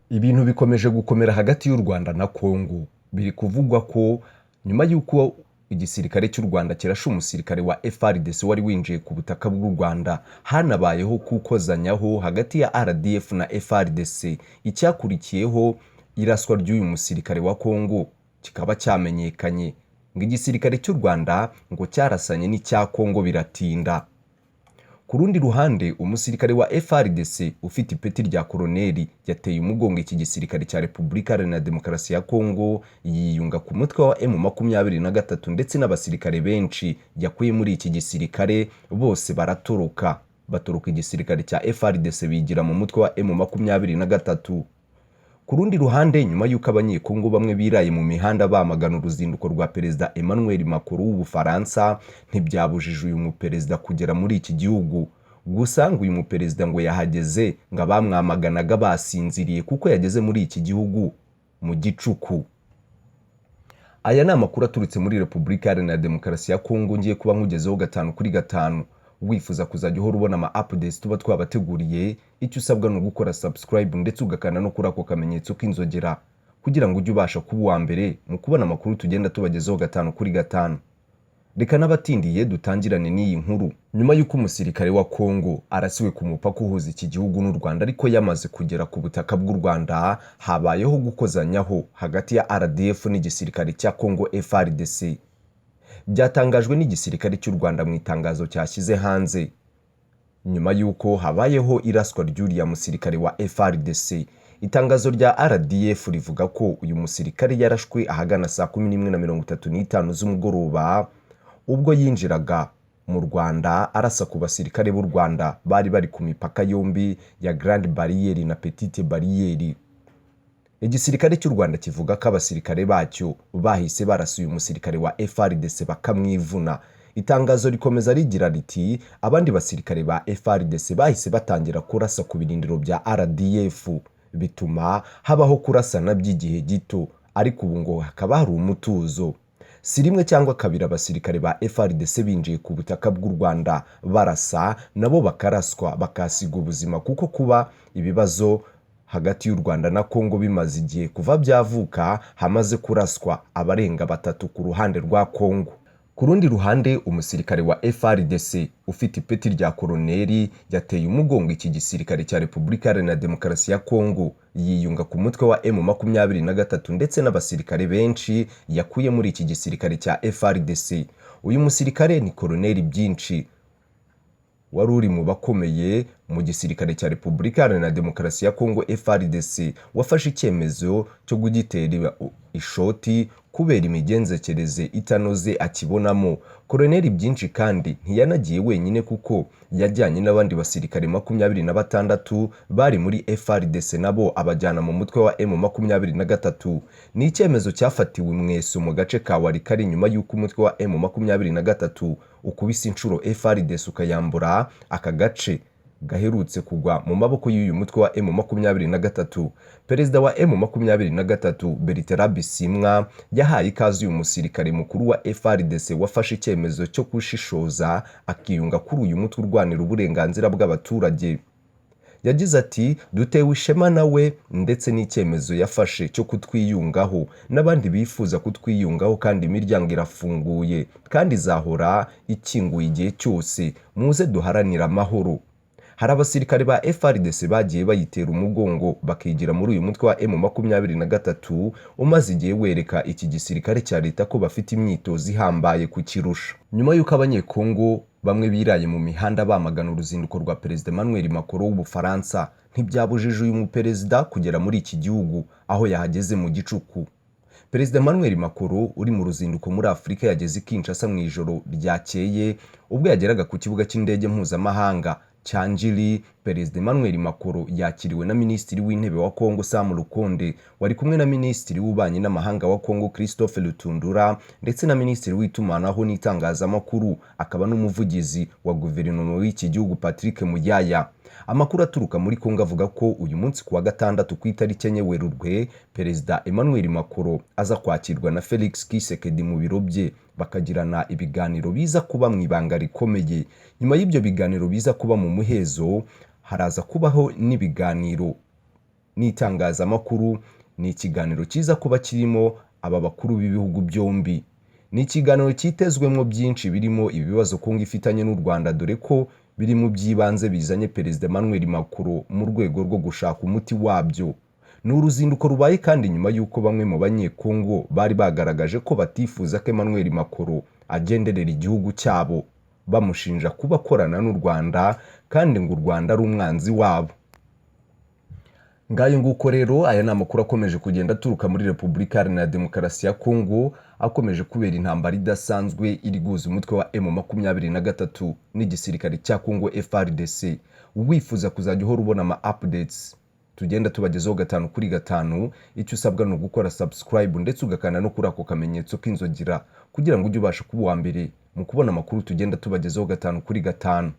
Ibintu bikomeje gukomera hagati y'u Rwanda na Congo. Biri kuvugwa ko nyuma y'uko igisirikare cy'u Rwanda kirashe umusirikare wa FARDC wari winjiye ku butaka bw'u Rwanda, hanabayeho kukozanyaho hagati ya RDF na FARDC. Icyakurikiyeho iraswa ry'uyu musirikare wa Congo kikaba cyamenyekanye ngo igisirikare cy'u Rwanda ngo cyarasanye n'icya Congo biratinda. Ku rundi ruhande, umusirikare wa FARDC ufite ipeti rya koloneli yateye umugongo iki gisirikare cya Repubulika Iharanira Demokarasi ya Congo, yiyunga ku mutwe wa M23 ndetse n'abasirikare benshi yakuye muri iki gisirikare bose batoroka igisirikare cya FARDC bigira mu mutwe wa M23. Ku rundi ruhande, nyuma y'uko abanyekongo bamwe biraye mu mihanda bamagana uruzinduko rwa Perezida Emmanuel Macron w'Ubufaransa, ntibyabujije uyu muperezida kugera muri iki gihugu. Gusa ngo uyu muperezida ngo yahageze ngo abamwamaganaga basinziriye kuko yageze muri iki gihugu mu gicuku. Aya ni amakuru aturutse muri Repubulika Iharanira Demokarasi ya Congo ngiye kuba nkugezeho 5 kuri 5. Wifuza kuzajya uhora ubona ama updates tuba twabateguriye, icyo usabwa no gukora subscribe ndetse ugakanda no kuri ako kamenyetso k'inzogera kugira ngo ujye ubasha kuba uwa mbere mu kubona amakuru tugenda tubagezaho 5 kuri 5. Reka n'abatindiye dutangirane n'iyi nkuru. Nyuma y'uko umusirikare wa Congo arasiwe ku mupaka uhuza iki gihugu n'u Rwanda ariko yamaze kugera ku butaka bw'u Rwanda, habayeho gukozanyaho hagati ya RDF n'igisirikare cya Congo FARDC. Byatangajwe n'igisirikare cy'u Rwanda mu itangazo cyashyize hanze nyuma y'uko habayeho iraswa ry'uriya musirikare wa FARDC. Itangazo rya RDF rivuga ko uyu musirikare yarashwe ahagana saa 11:35 z'umugoroba ubwo yinjiraga mu Rwanda arasa ku basirikare b'u Rwanda bari bari ku mipaka yombi ya Grande Barriere na Petite Barriere. Igisirikare cy'u Rwanda kivuga ko abasirikare bacyo bahise barasuye umusirikare wa FARDC bakamwivuna. Itangazo rikomeza rigira riti abandi basirikare ba FARDC bahise batangira kurasa ku birindiro bya RDF, bituma habaho kurasana by'igihe gito, ariko ubu ngo hakaba hari umutuzo. Si rimwe cyangwa kabiri abasirikare ba FARDC binjiye ku butaka bw'u Rwanda barasa nabo bakaraswa bakasiga ubuzima, kuko kuba ibibazo hagati y'u Rwanda na Congo bimaze igihe kuva byavuka hamaze kuraswa abarenga 3 ku ruhande rwa Congo. Ku rundi ruhande, umusirikare wa FARDC ufite ipeti rya koloneli yateye umugongo iki gisirikare cya Repubulika Iharanira Demokarasi ya Congo, yiyunga ku mutwe wa M23 ndetse n'abasirikare benshi yakuye muri iki gisirikare cya FARDC. Uyu musirikare ni koloneli Byinshi, wari uri mu bakomeye mu gisirikare cya Repubulika Iharanira Demokarasi ya Congo FARDC, wafashe icyemezo cyo kugitera ishoti kubera imigenzekereze itanoze akibonamo. Koloneli Byinshi kandi ntiyanagiye wenyine kuko yajyanye n'abandi basirikare 26 bari muri FARDC nabo abajyana mu mutwe wa M23. Ni icyemezo cyafatiwe Mweso mu gace ka Walikari nyuma y'uko umutwe wa M23 ukubise inshuro FARDC ukayambura aka gace gaherutse kugwa mu maboko y'uyu mutwe wa M23. Perezida wa M23 Bertrand Bisimwa yahaye ikaze uyu musirikare mukuru wa FARDC wafashe icyemezo cyo kushishoza akiyunga kuri uyu mutwe urwanira uburenganzira bw'abaturage. Yagize ati dutewe ishema nawe ndetse n'icyemezo yafashe cyo kutwiyungaho, n'abandi bifuza kutwiyungaho kandi imiryango irafunguye kandi izahora ikinguye igihe cyose, muze duharanira amahoro. Hari abasirikare ba FARDC bagiye bayitera umugongo bakigira muri uyu mutwe wa M23 umaze igihe wereka iki gisirikare cya leta ko bafite imyitozo ihambaye ku kirusha. Nyuma y'uko abanyekongo bamwe biraye mu mihanda bamagana uruzinduko rwa Perezida Emmanuel Macron w'Ubufaransa, ntibyabujije uyu muperezida kugera muri iki gihugu aho yahageze mu gicuku. Perezida Emmanuel Macron uri mu ruzinduko muri Afurika yageze Kinshasa mu ijoro ryakeye ubwo yageraga ku kibuga cy'indege mpuzamahanga Chanjili. Perezida Emmanuel Macron yakiriwe na Minisitiri w'Intebe wa Congo Sam Lukonde, wari kumwe na Minisitiri w'Ububanyi n'Amahanga wa Congo Christophe Lutundura ndetse na Minisitiri w'itumanaho n'itangazamakuru akaba n'umuvugizi wa guverinoma w'iki gihugu Patrick Muyaya. Amakuru aturuka muri Congo avuga ko uyu munsi kuwa gatandatu ku itariki 4 Werurwe, Perezida Emmanuel Macron aza kwakirwa na Felix Tshisekedi mu biro bye bakagirana ibiganiro biza kuba mu ibanga rikomeye. Nyuma y'ibyo biganiro biza kuba mu muhezo, haraza kubaho n'ibiganiro n'itangazamakuru, ni ikiganiro cyiza kuba kirimo aba bakuru b'ibihugu byombi. Ni ikiganiro cyitezwemo byinshi birimo ibibazo Kongo ifitanye n'u Rwanda, dore ko biri mu by'ibanze bizanye Perezida Emmanuel Macron mu rwego rwo gushaka umuti wabyo. Ni uruzinduko rubaye kandi nyuma y'uko bamwe mu banyekongo bari bagaragaje ko batifuza ko Emmanuel Macron agenderera igihugu cyabo, bamushinja kuba akorana n'u Rwanda kandi ngo u Rwanda ari umwanzi wabo. Ngayo nguko rero, aya ni amakuru akomeje kugenda aturuka muri Repubulika Iharanira Demokarasi ya Kongo, akomeje kubera intambara idasanzwe iri guhuza umutwe wa M23 n'igisirikare cya Kongo FARDC. Wifuza kuzajya uhora ubona ama updates tugenda tubagezaho 5 kuri 5, icyo usabwa no gukora subscribe ndetse ugakanda no kuri ako kamenyetso k'inzogira kugira ngo ujye ubasha kuba uwa mbere mu kubona amakuru tugenda tubagezaho 5 kuri 5.